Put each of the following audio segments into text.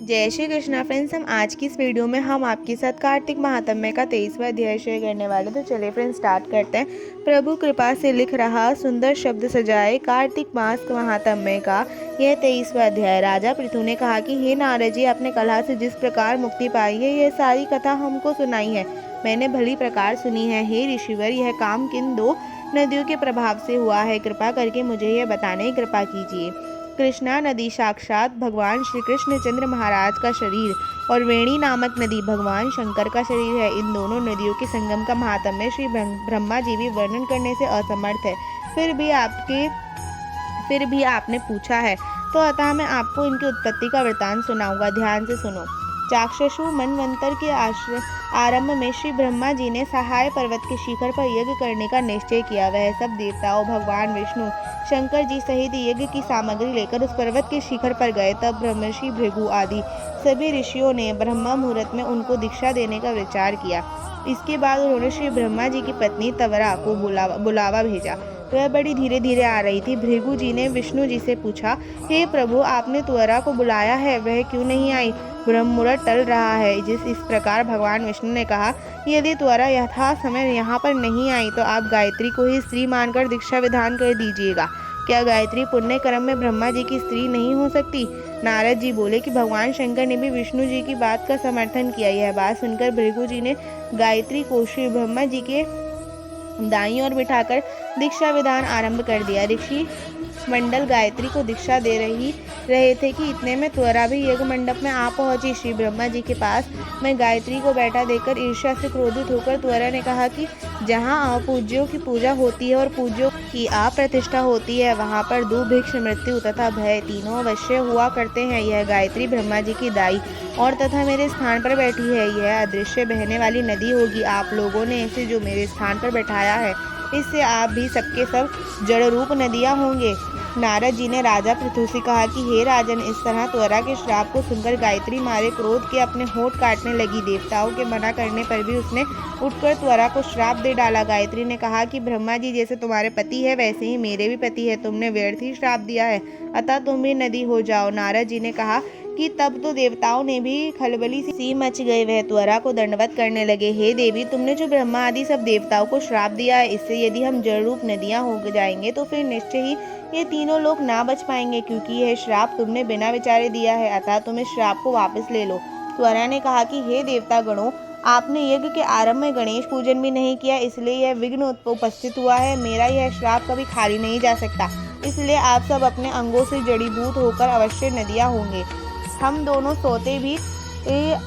जय श्री कृष्णा फ्रेंड्स। हम आज की इस वीडियो में हम आपके साथ कार्तिक महात्म्य का 23वां अध्याय शेयर करने वाले। तो चलिए फ्रेंड्स स्टार्ट करते हैं। प्रभु कृपा से लिख रहा सुंदर शब्द सजाए कार्तिक मास महात्म्य का यह 23वां अध्याय। राजा पृथु ने कहा कि हे नारद जी, आपने कलह से जिस प्रकार मुक्ति पाई है यह सारी कथा हमको सुनाई है, मैंने भली प्रकार सुनी है। हे ऋषिवर, यह काम किन दो नदियों के प्रभाव से हुआ है, कृपा करके मुझे यह बताने की कृपा कीजिए। कृष्णा नदी साक्षात भगवान श्री कृष्ण चंद्र महाराज का शरीर और वेणी नामक नदी भगवान शंकर का शरीर है। इन दोनों नदियों के संगम का महात्म्य श्री ब्रह्मा जी भी वर्णन करने से असमर्थ है। फिर भी आपने पूछा है, तो अतः मैं आपको इनकी उत्पत्ति का वृतांत सुनाऊंगा। ध्यान से सुनो। चाक्षुषु मनवंतर के आरंभ में श्री ब्रह्मा जी ने सहाय पर्वत के शिखर पर यज्ञ करने का निश्चय किया। वह सब देवताओं, भगवान विष्णु, शंकर जी सहित यज्ञ की सामग्री लेकर उस पर्वत के शिखर पर गए। तब ब्रह्मर्षि भृगु आदि सभी ऋषियों ने ब्रह्मा मुहूर्त में उनको दीक्षा देने का विचार किया। इसके बाद उन्होंने श्री ब्रह्मा जी की पत्नी तवरा को बुलावा भेजा। वह बड़ी धीरे धीरे आ रही थी। भृगु जी ने विष्णु जी से पूछा, हे प्रभु, आपने त्वरा को बुलाया है, वह क्यों नहीं आई? ब्रह्म मुहूर्त टल रहा है। इस प्रकार भगवान विष्णु ने कहा, यदि त्वरा यथा समय यहाँ पर नहीं आई तो आप गायत्री को ही स्त्री मानकर दीक्षा विधान कर दीजिएगा। क्या गायत्री पुण्य कर्म में ब्रह्मा जी की स्त्री नहीं हो सकती? नारद जी बोले कि भगवान शंकर ने भी विष्णु जी की बात का समर्थन किया। यह बात सुनकर भृगु जी ने गायत्री को श्री ब्रह्मा जी के दाईं ओर बिठाकर दीक्षा विधान आरंभ कर दिया। ऋषि मंडल गायत्री को दीक्षा दे रहे थे कि इतने में त्वरा भी यज्ञ मंडप में आ पहुंची। श्री ब्रह्मा जी के पास मैं गायत्री को बैठा देखकर ईर्ष्या से क्रोधित होकर त्वरा ने कहा कि जहां अपूज्यों की पूजा होती है और पूज्यों की अप्रतिष्ठा होती है, वहां पर दुर्भिक्ष, मृत्यु तथा भय तीनों अवश्य हुआ करते हैं। यह गायत्री ब्रह्मा जी की दाई और तथा मेरे स्थान पर बैठी है। यह अदृश्य बहने वाली नदी होगी। आप लोगों ने इसे जो मेरे स्थान पर बैठाया है, इससे आप भी सबके सब जड़ रूप नदियां होंगे। नारद जी ने राजा पृथु से कहा कि हे राजन, इस तरह त्वरा के श्राप को सुनकर गायत्री मारे क्रोध के अपने होंठ काटने लगी। देवताओं के मना करने पर भी उसने उठकर त्वरा को श्राप दे डाला। गायत्री ने कहा कि ब्रह्मा जी जैसे तुम्हारे पति है वैसे ही मेरे भी पति है, तुमने व्यर्थ ही श्राप दिया है, अतः तुम भी नदी हो जाओ। नारद जी ने कहा कि तब तो देवताओं ने भी खलबली सी मच गए। वह त्वरा को दंडवत करने लगे। हे देवी, तुमने जो ब्रह्मा आदि सब देवताओं को श्राप दिया है, इससे यदि हम जड़ रूप नदियां हो जाएंगे तो फिर निश्चय ही ये तीनों लोग ना बच पाएंगे, क्योंकि यह श्राप तुमने बिना विचारे दिया है, अतः तुम इस श्राप को वापस ले लो। त्वरा ने कहा कि हे देवता गणों, आपने यज्ञ के आरंभ में गणेश पूजन भी नहीं किया, इसलिए यह विघ्न उपस्थित हुआ है। मेरा यह श्राप कभी खाली नहीं जा सकता, इसलिए आप सब अपने अंगों से जड़ीभूत होकर अवश्य नदियां होंगे। हम दोनों सोते भी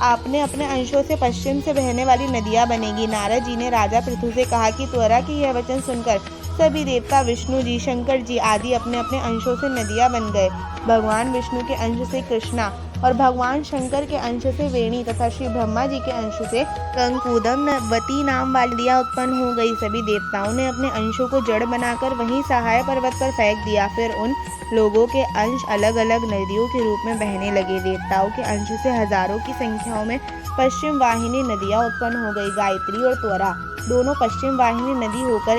आपने अपने अंशों से पश्चिम से बहने वाली नदियां बनेगी। नारद जी ने राजा पृथु से कहा कि त्वरा की यह वचन सुनकर सभी देवता, विष्णु जी, शंकर जी आदि अपने अपने अंशों से नदियां बन गए। भगवान विष्णु के अंश से कृष्णा और भगवान शंकर के अंश से वेणी तथा श्री ब्रह्मा जी के अंश से कंकुदमवती नाम वाली नदियां उत्पन्न हो गई। सभी देवताओं ने अपने अंशों को जड़ बनाकर वहीं सहाय पर्वत पर फेंक दिया। फिर उन लोगों के अंश अलग अलग नदियों के रूप में बहने लगे। देवताओं के अंश से हजारों की संख्याओं में पश्चिम वाहिनी नदियां उत्पन्न हो गई। गायत्री और त्वरा दोनों पश्चिम वाहिनी नदी होकर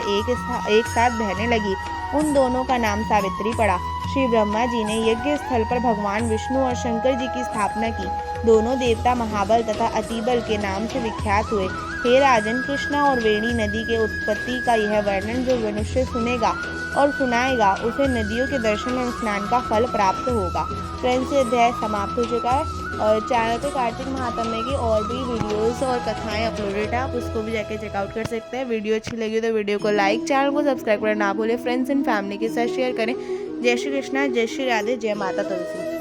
एक साथ बहने लगी। उन दोनों का नाम सावित्री पड़ा। श्री ब्रह्मा जी ने यज्ञ स्थल पर भगवान विष्णु और शंकर जी की स्थापना की। दोनों देवता महाबल तथा अतिबल के नाम से विख्यात हुए। हे राजन, कृष्णा और वेणी नदी के उत्पत्ति का यह वर्णन जो मनुष्य सुनेगा और सुनाएगा, उसे नदियों के दर्शन और स्नान का फल प्राप्त होगा। फ्रेंड्स, ये अध्याय समाप्त हो चुका है और चैनल पे कार्तिक महात्म्य की और भी वीडियोस और कथाएं अपलोडेड है, आप उसको भी जाके चेकआउट कर सकते हैं। वीडियो अच्छी लगी तो वीडियो को लाइक, चैनल को सब्सक्राइब करना ना भूलें। फ्रेंड्स एंड फैमिली के साथ शेयर करें। जय श्री कृष्णा, जय श्री राधे, जय माता तुलसी।